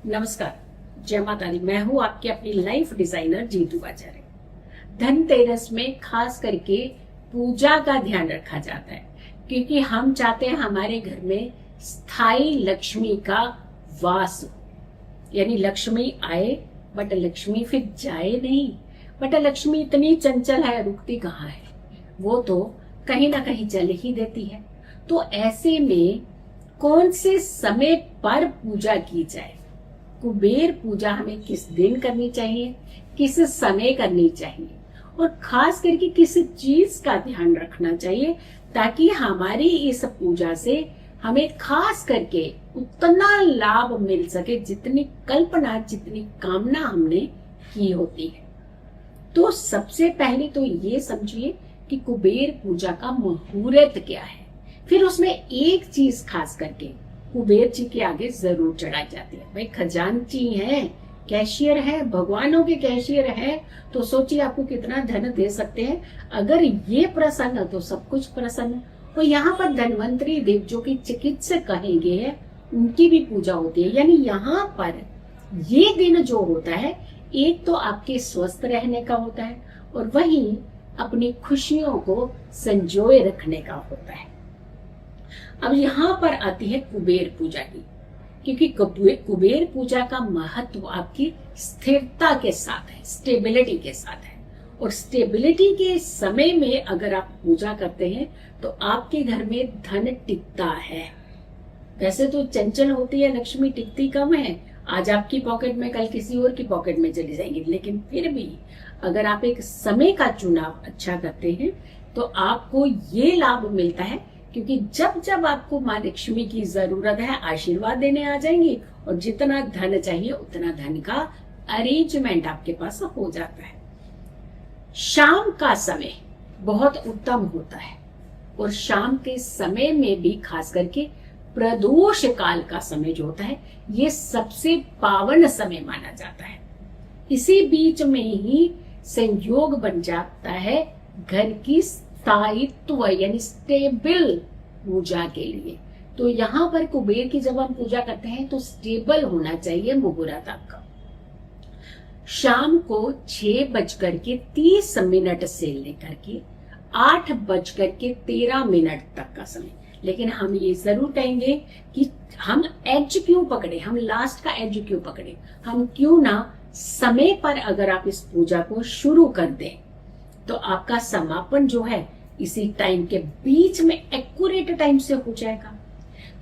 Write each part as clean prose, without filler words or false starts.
नमस्कार, जय माता दी। मैं हूँ आपकी अपनी लाइफ डिजाइनर जीतू आचार्य। धनतेरस में खास करके पूजा का ध्यान रखा जाता है, क्योंकि हम चाहते हैं हमारे घर में स्थायी लक्ष्मी का वास हो। यानी लक्ष्मी आए बट लक्ष्मी फिर जाए नहीं। बट लक्ष्मी इतनी चंचल है, रुकती कहाँ है, वो तो कहीं ना कहीं चल ही देती है। तो ऐसे में कौन से समय पर पूजा की जाए? कुबेर पूजा हमें किस दिन करनी चाहिए, किस समय करनी चाहिए, और खास करके किस चीज का ध्यान रखना चाहिए, ताकि हमारी इस पूजा से हमें खास करके उतना लाभ मिल सके जितनी कल्पना, जितनी कामना हमने की होती है। तो सबसे पहले तो ये समझिए कि कुबेर पूजा का मुहूर्त क्या है। फिर उसमें एक चीज खास करके कुबेर जी के आगे जरूर चढ़ाई जाती है। भाई खजांची है, कैशियर है, भगवानों के कैशियर है, तो सोचिए आपको कितना धन दे सकते हैं। अगर ये प्रसन्न तो सब कुछ प्रसन्न। तो यहाँ पर धन्वंतरी देव जो कि चिकित्सक कहे गए हैं, उनकी भी पूजा होती है। यानी यहाँ पर ये दिन जो होता है, एक तो आपके स्वस्थ रहने का होता है और वहीं अपनी खुशियों को संजोए रखने का होता है। अब यहाँ पर आती है कुबेर पूजा की, क्योंकि कुबेर पूजा का महत्व आपकी स्थिरता के साथ है, स्टेबिलिटी के साथ है। और स्टेबिलिटी के समय में अगर आप पूजा करते हैं तो आपके घर में धन टिकता है। वैसे तो चंचल होती है लक्ष्मी, टिकती कम है। आज आपकी पॉकेट में, कल किसी और की पॉकेट में चली जाएंगी। लेकिन फिर भी अगर आप एक समय का चुनाव अच्छा करते हैं तो आपको ये लाभ मिलता है, क्योंकि जब जब आपको माँ लक्ष्मी की जरूरत है, आशीर्वाद देने आ जाएंगी और जितना धन चाहिए उतना धन का अरेंजमेंट आपके पास हो जाता है। शाम का समय बहुत उत्तम होता है और शाम के समय में भी खास करके प्रदोष काल का समय जो होता है, ये सबसे पावन समय माना जाता है। इसी बीच में ही संयोग बन जाता है घर की स्थायित्व यानी स्टेबल पूजा के लिए। तो यहाँ पर कुबेर की जब हम पूजा करते हैं तो स्टेबल होना चाहिए मुहूर्त आपका। शाम को 6:30 से लेकर के 8:13 तक का समय। लेकिन हम ये जरूर कहेंगे कि हम एज क्यों पकड़े, हम लास्ट का एज क्यों पकड़े। हम क्यों ना समय पर अगर आप इस पूजा को शुरू कर दें तो आपका समापन जो है इसी टाइम के बीच में एक्यूरेट टाइम से हो जाएगा।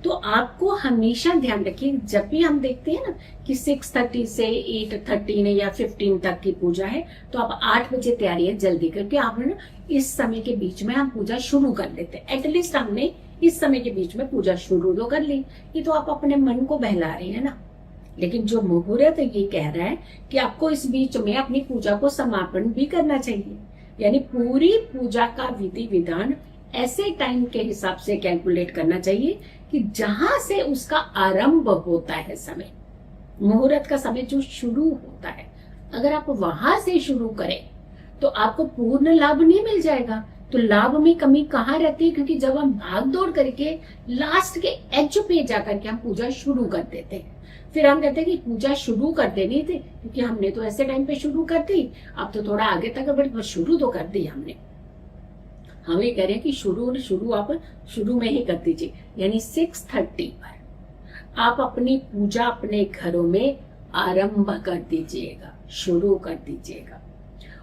तो आपको हमेशा ध्यान रखिए, जब भी हम देखते हैं ना कि 6:30 से 8:13 या 15 तक की पूजा है, तो आप 8 बजे तैयारी है जल्दी करके आप ना इस समय के बीच में हम पूजा शुरू कर लेते हैं। एटलीस्ट हमने इस समय के बीच में पूजा शुरू तो कर ली। ये तो आप अपने मन को बहला रहे हैं ना। लेकिन जो मुहूर्त ये कह रहा है कि आपको इस बीच में अपनी पूजा को समापन भी करना चाहिए। यानी पूरी पूजा का विधि विधान ऐसे टाइम के हिसाब से कैलकुलेट करना चाहिए कि जहां से उसका आरंभ होता है समय, मुहूर्त का समय जो शुरू होता है, अगर आप वहां से शुरू करें तो आपको पूर्ण लाभ नहीं मिल जाएगा। तो लाभ में कमी कहाँ रहती है? क्योंकि जब हम भाग दौड़ करके लास्ट के एज पे जाकर के हम पूजा शुरू कर देते हैं, फिर हम कहते हैं कि पूजा शुरू कर देनी थी, क्योंकि हमने तो ऐसे टाइम पे शुरू कर दी, अब तो थोड़ा आगे तक बट शुरू तो कर दी हमने। हम ये कह रहे हैं कि शुरू आप शुरू में ही कर दीजिए। यानी 6:30 पर आप अपनी पूजा अपने घरों में आरंभ कर दीजिएगा, शुरू कर दीजिएगा।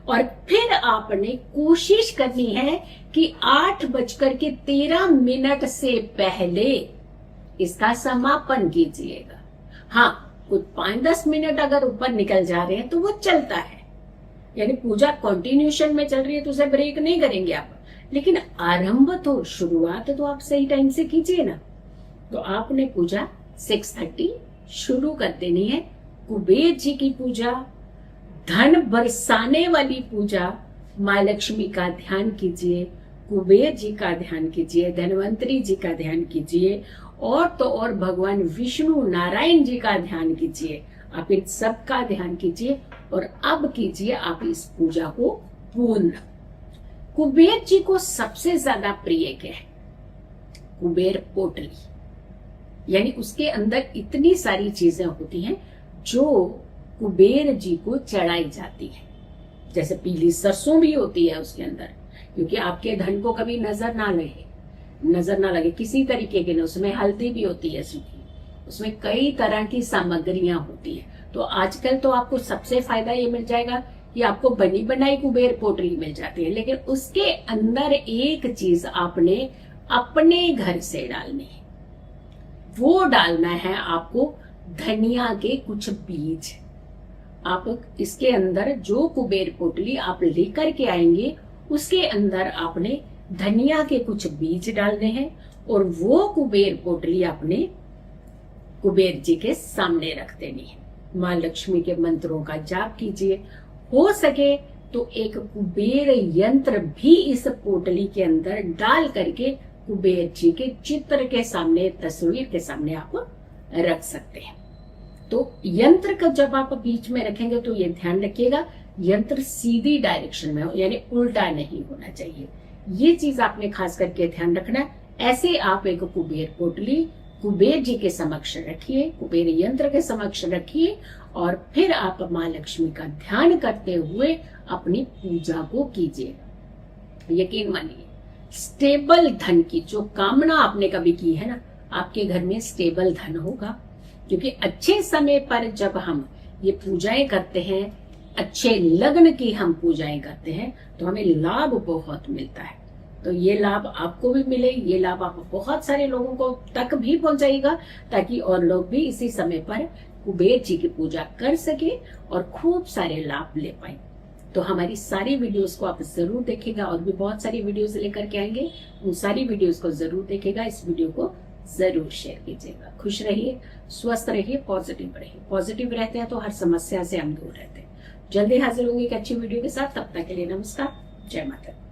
और फिर आपने कोशिश करनी है कि 8:13 से पहले इसका समापन कीजिएगा। हाँ, कुछ 5-10 मिनट अगर ऊपर निकल जा रहे हैं तो वो चलता है, यानी पूजा कंटिन्यूशन में चल रही है तो उसे ब्रेक नहीं करेंगे आप। लेकिन आरंभ तो, शुरुआत तो आप सही टाइम से कीजिए ना। तो आपने पूजा 6:30 शुरू कर देनी है। कुबेर जी की पूजा, धन बरसाने वाली पूजा, माँ लक्ष्मी का ध्यान कीजिए, कुबेर जी का ध्यान कीजिए, धनवंतरी जी का ध्यान कीजिए, और तो और भगवान विष्णु नारायण जी का ध्यान कीजिए। आप इन सब का ध्यान कीजिए और अब कीजिए आप इस पूजा को पूर्ण। कुबेर जी को सबसे ज्यादा प्रिय क्या है? कुबेर पोटली। यानी उसके अंदर इतनी सारी चीजें होती हैं। जो कुबेर जी को चढ़ाई जाती है। जैसे पीली सरसों भी होती है उसके अंदर, क्योंकि आपके धन को कभी नजर ना लगे किसी तरीके के। उसमें हल्दी भी होती है सूखी, उसमें कई तरह की सामग्रियां होती है। तो आजकल तो आपको सबसे फायदा ये मिल जाएगा कि आपको बनी बनाई कुबेर पोटली मिल जाती है, लेकिन उसके अंदर एक चीज आपने अपने घर से डालनी है। वो डालना है आपको धनिया के कुछ बीज। आप इसके अंदर जो कुबेर पोटली आप लेकर के आएंगे उसके अंदर आपने धनिया के कुछ बीज डालने हैं, और वो कुबेर पोटली आपने कुबेर जी के सामने रख देनी है। माँ लक्ष्मी के मंत्रों का जाप कीजिए। हो सके तो एक कुबेर यंत्र भी इस पोटली के अंदर डाल करके कुबेर जी के चित्र के सामने, तस्वीर के सामने आप रख सकते हैं। तो यंत्र का जब आप बीच में रखेंगे तो ये ध्यान रखिएगा, यंत्र सीधी डायरेक्शन में हो, यानी उल्टा नहीं होना चाहिए। ये चीज आपने खास करके ध्यान रखना है। ऐसे आप एक कुबेर पोटली कुबेर जी के समक्ष रखिए, कुबेर यंत्र के समक्ष रखिए, और फिर आप माँ लक्ष्मी का ध्यान करते हुए अपनी पूजा को कीजिए। यकीन मानिए, स्टेबल धन की जो कामना आपने कभी की है ना, आपके घर में स्टेबल धन होगा। क्योंकि अच्छे समय पर जब हम ये पूजाएं करते हैं, अच्छे लग्न की हम पूजाएं करते हैं, तो हमें लाभ बहुत मिलता है। तो ये लाभ आपको भी मिले, ये लाभ आप बहुत सारे लोगों को तक भी पहुंचाएगा, ताकि और लोग भी इसी समय पर कुबेर जी की पूजा कर सके और खूब सारे लाभ ले पाए। तो हमारी सारी वीडियोस को आप जरूर देखेगा, और भी बहुत सारी वीडियोस लेकर के आएंगे, उन सारी वीडियोस को जरूर देखेगा। इस वीडियो को जरूर शेयर कीजिएगा। खुश रहिए, स्वस्थ रहिए, पॉजिटिव रहिए। पॉजिटिव रहते हैं तो हर समस्या से हम दूर रहते हैं। जल्दी हाजिर होंगे एक अच्छी वीडियो के साथ। तब तक के लिए नमस्कार, जय माता दी।